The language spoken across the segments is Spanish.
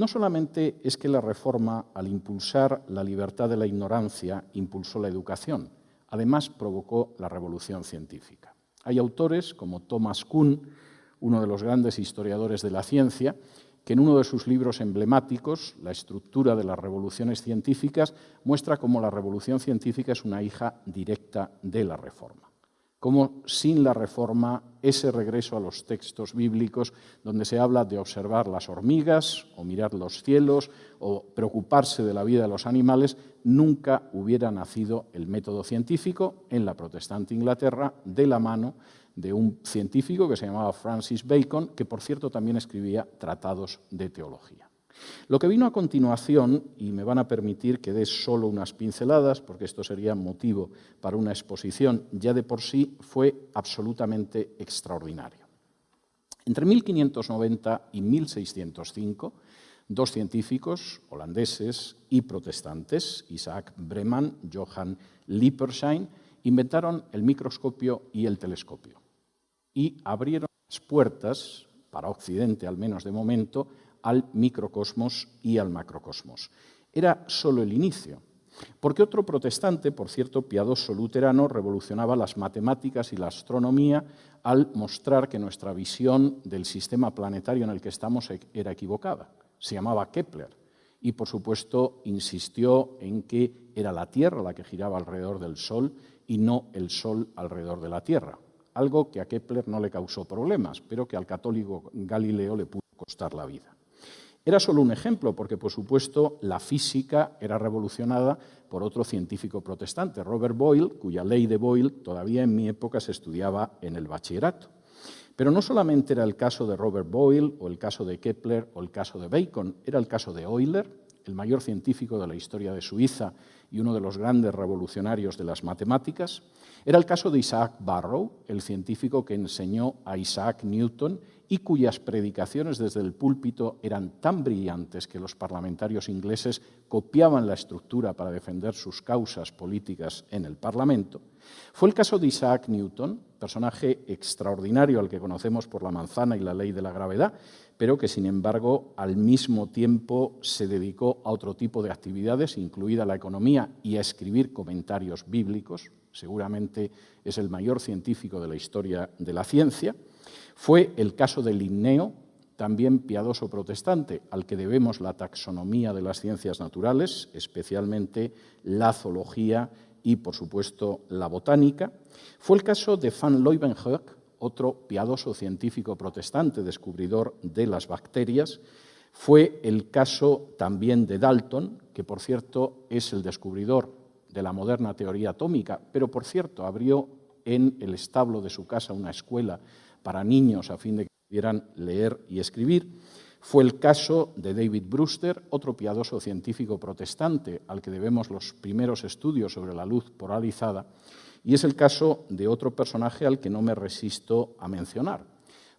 No solamente es que la Reforma, al impulsar la libertad de la ignorancia, impulsó la educación, además provocó la revolución científica. Hay autores como Thomas Kuhn, uno de los grandes historiadores de la ciencia, que en uno de sus libros emblemáticos, La estructura de las revoluciones científicas, muestra cómo la revolución científica es una hija directa de la Reforma. Cómo sin la Reforma, ese regreso a los textos bíblicos, donde se habla de observar las hormigas, o mirar los cielos, o preocuparse de la vida de los animales, nunca hubiera nacido el método científico en la protestante Inglaterra, de la mano de un científico que se llamaba Francis Bacon, que por cierto también escribía tratados de teología. Lo que vino a continuación, y me van a permitir que dé solo unas pinceladas, porque esto sería motivo para una exposición ya de por sí, fue absolutamente extraordinario. Entre 1590 y 1605, dos científicos holandeses y protestantes, Isaac Breman, Johann Lippershine, inventaron el microscopio y el telescopio y abrieron las puertas, para Occidente al menos de momento, al microcosmos y al macrocosmos. Era solo el inicio, porque otro protestante, por cierto piadoso luterano, revolucionaba las matemáticas y la astronomía al mostrar que nuestra visión del sistema planetario en el que estamos era equivocada. Se llamaba Kepler y, por supuesto, insistió en que era la Tierra la que giraba alrededor del Sol y no el Sol alrededor de la Tierra, algo que a Kepler no le causó problemas, pero que al católico Galileo le pudo costar la vida. Era solo un ejemplo, porque, por supuesto, la física era revolucionada por otro científico protestante, Robert Boyle, cuya ley de Boyle todavía en mi época se estudiaba en el bachillerato. Pero no solamente era el caso de Robert Boyle, o el caso de Kepler, o el caso de Bacon, era el caso de Euler, el mayor científico de la historia de Suiza y uno de los grandes revolucionarios de las matemáticas. Era el caso de Isaac Barrow, el científico que enseñó a Isaac Newton y cuyas predicaciones desde el púlpito eran tan brillantes que los parlamentarios ingleses copiaban la estructura para defender sus causas políticas en el Parlamento. Fue el caso de Isaac Newton, personaje extraordinario al que conocemos por la manzana y la ley de la gravedad, pero que, sin embargo, al mismo tiempo se dedicó a otro tipo de actividades, incluida la economía, y a escribir comentarios bíblicos. Seguramente es el mayor científico de la historia de la ciencia. Fue el caso de Linneo, también piadoso protestante, al que debemos la taxonomía de las ciencias naturales, especialmente la zoología y, por supuesto, la botánica. Fue el caso de van Leeuwenhoek, otro piadoso científico protestante, descubridor de las bacterias. Fue el caso también de Dalton, que, por cierto, es el descubridor de la moderna teoría atómica, pero, por cierto, abrió en el establo de su casa una escuela para niños a fin de que pudieran leer y escribir. Fue el caso de David Brewster, otro piadoso científico protestante al que debemos los primeros estudios sobre la luz polarizada, y es el caso de otro personaje al que no me resisto a mencionar,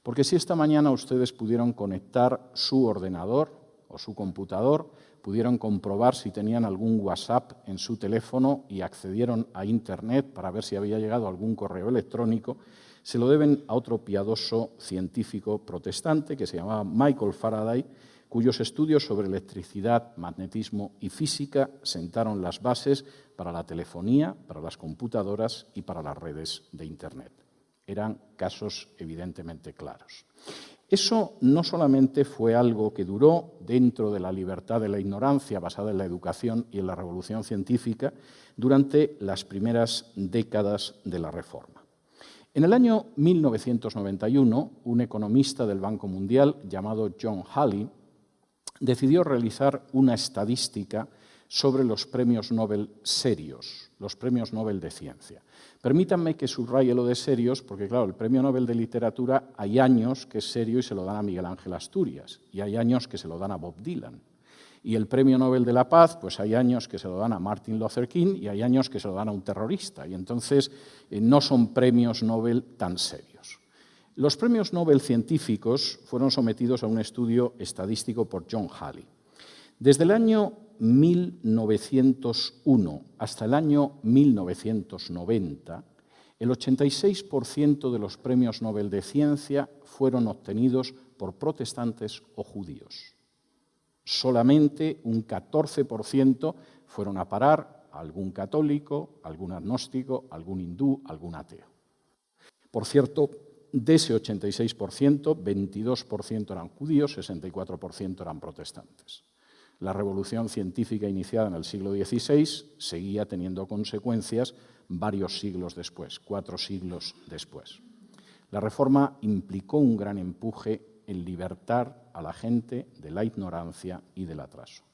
porque si esta mañana ustedes pudieron conectar su ordenador o su computador, pudieron comprobar si tenían algún WhatsApp en su teléfono y accedieron a Internet para ver si había llegado algún correo electrónico, se lo deben a otro piadoso científico protestante que se llamaba Michael Faraday, cuyos estudios sobre electricidad, magnetismo y física sentaron las bases para la telefonía, para las computadoras y para las redes de Internet. Eran casos evidentemente claros. Eso no solamente fue algo que duró dentro de la libertad de la ignorancia basada en la educación y en la revolución científica durante las primeras décadas de la Reforma. En el año 1991, un economista del Banco Mundial llamado John Halley decidió realizar una estadística sobre los premios Nobel serios, los premios Nobel de ciencia. Permítanme que subraye lo de serios, porque claro, el premio Nobel de literatura hay años que es serio y se lo dan a Miguel Ángel Asturias, y hay años que se lo dan a Bob Dylan. Y el premio Nobel de la Paz, pues hay años que se lo dan a Martin Luther King y hay años que se lo dan a un terrorista. Y entonces no son premios Nobel tan serios. Los premios Nobel científicos fueron sometidos a un estudio estadístico por John Halley. Desde el año 1901 hasta el año 1990, el 86% de los premios Nobel de ciencia fueron obtenidos por protestantes o judíos. Solamente un 14% fueron a parar a algún católico, algún agnóstico, algún hindú, algún ateo. Por cierto, de ese 86%, 22% eran judíos, 64% eran protestantes. La revolución científica iniciada en el siglo XVI seguía teniendo consecuencias varios siglos después, 4 siglos después. La Reforma implicó un gran empuje en libertar a la gente de la ignorancia y del atraso.